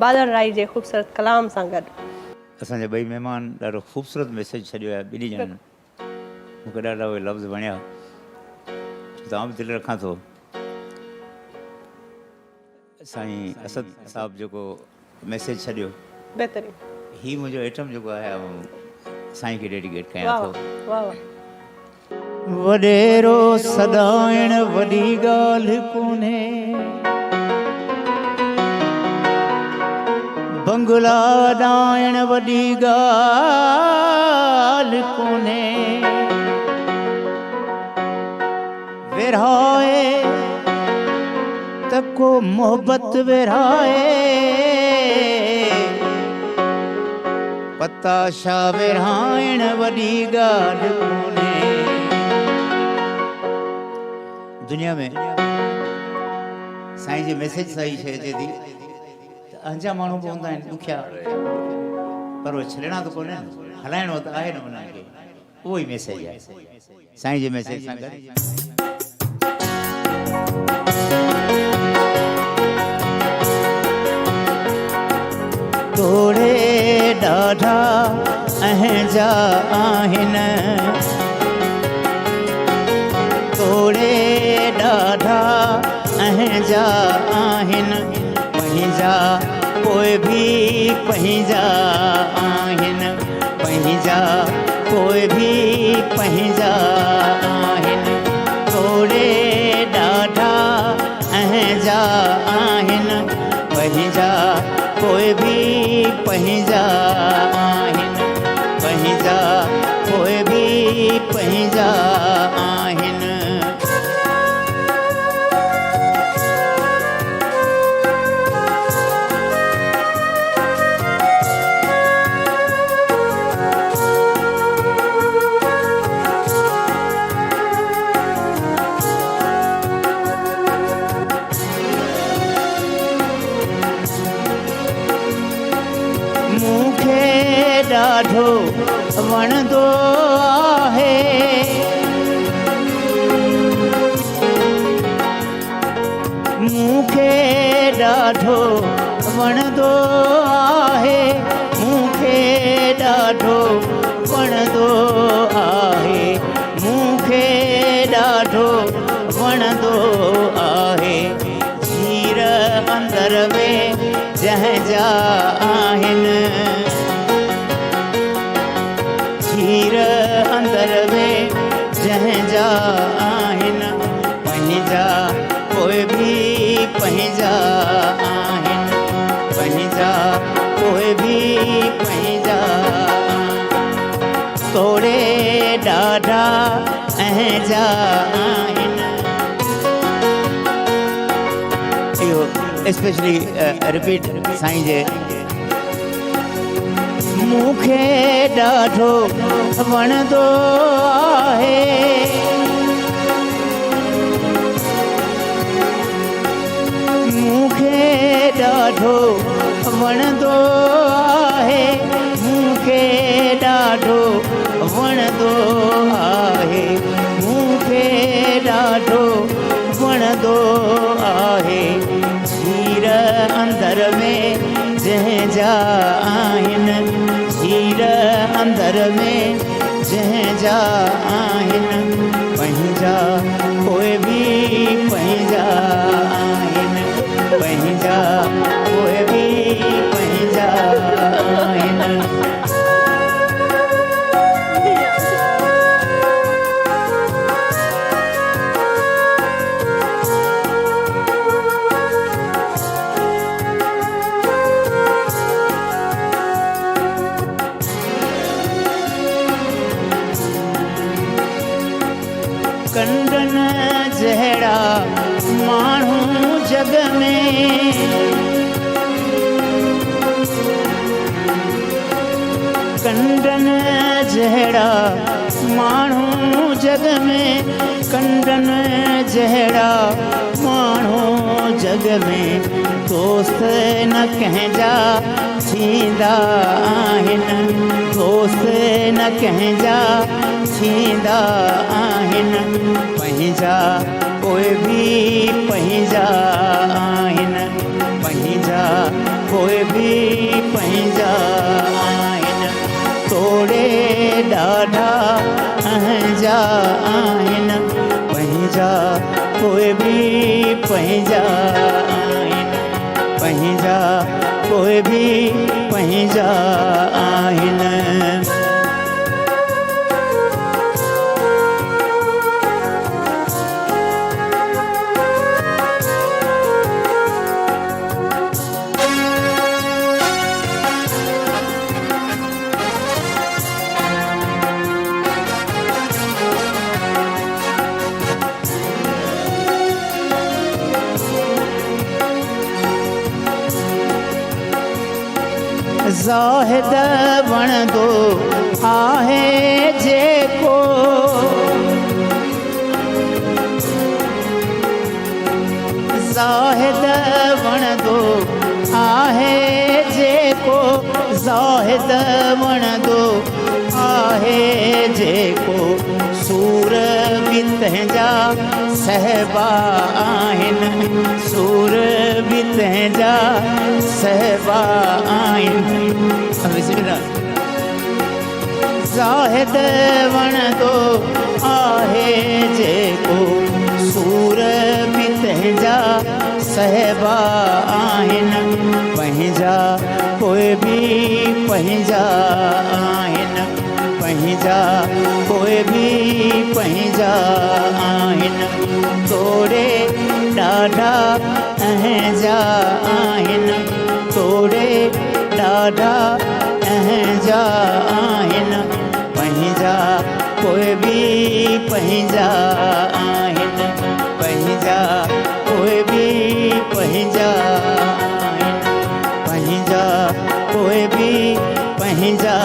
बादल राई जे ख़ूबसूरत कलाम सां गॾु। असांजा ॿई महिमान ॾाढो ख़ूबसूरत मैसेज छॾियो आहे ॿिन्ही ॼणनि। मूंखे ॾाढा उहे लफ़्ज़ वणिया। तव्हां बि दिलि रखां थो साईं असद साहिबु जेको मैसेज छॾियो बहितरीन। ही मुंहिंजो आइटम जेको आहे साईं खे डेडिकेट कयां वाह थो। वाह वाह। वॾेरो सदाइण वॾी ॻाल्हि कोन्हे, बंगला ॾाइण वॾी ॻाल्हि कोन्हे, विरहाए त को मोहबत विरहाए, पताशा विरहाइण वॾी ॻाल्हि कोन्हे। दुनिया में साईं जे मैसेज सां ई शइ अचे थी त अंजा माण्हू बि हूंदा आहिनि ॾुखिया, पर उहे छॾणा त कोन्हे, हलाइणो त आहे न उन्हनि खे। उहो ई मैसेज आहे साईं जे मैसेज सां गॾु। तोड़े ॾाढा अहंजा आहिनि, तोड़े ॾाढा अहंजा आहिनि, पंहिंजा कोई बि पंहिंजा आहिनि, पंहिंजा कोई बि पंहिंजा आहिनि, तोड़े ॾाढा अहंजा आहिनि, पंहिंजा कोई बि पंहिंजा आहिनि, पंहिंजा कोई बि पंहिंजा आहिनि। मूंखे ॾाढो वणंदो आहे, मूंखे ॾाढो वणंदो आहे, मूंखे ॾाढो वणंदो आहे, मूंखे ॾाढो वणंदो आहे। हीर अंदर में जंहिंजा आहिनि, हीर अंदर में जंहिंजा आहिनि, पंहिंजा कोई बि पंहिंजा आहिनि, पंहिंजा कोई बि पंहिंजा। तोड़े ॾाढा अहंजा आहिनि। इहो स्पेशली रिपीट साईं जे। मूंखे ॾाढो वणंदो आहे, मूंखे ॾाढो वणंदो आहे, मूंखे ॾाढो वणंदो आहे, मूंखे ॾाढो वणंदो आहे। हीर अंदर में जंहिंजा आहिनि, हीर अंदर में जंहिंजा आहिनि, पंहिंजा कोई बि पंहिंजा आहिनि, पंहिंजा कोई बि पंहिंजा आहिनि। कंडन जहिड़ा माण्हू जग में, कंडन जहिड़ा माण्हू जग में, कंडन जहिड़ा माण्हू जग में, दोस्त न कंहिंजा थींदा आहिनि, दोस्त न कंहिंजा थींदा आहिनि, पंहिंजा कोई बि पंहिंजा आहिनि, पंहिंजा कोई भी पंहिंजा आहिनि तोड़े ॾाढा अहंजा आहिनि पंहिंजा कोई भी पंहिंजा आहिनि पंहिंजा कोई भी पंहिंजा आहिनि ज़ाहिद वणंदो आहे जेको ज़ाहिद वणंदो आहे जेको ज़ाहिद वणंदो आहे जेको सूर बि तंहिंजा सहबा आहिनि सूर बि तंहिंजा सहबा आहिनि ज़ाहिद वणंदो आहे जेको सूर बि तंहिंजा सहबा आहिनि पंहिंजा कोई भी पंहिंजा आहिनि पंहिंजा कोई भी पंहिंजा आहिनि तोड़े ॾाढा अहंजा आहिनि तोड़े ॾाढा अहंजा आहिनि पंहिंजा कोई भी पंहिंजा आहिनि पंहिंजा कोई भी पंहिंजा आहिनि पंहिंजा कोई भी पंहिंजा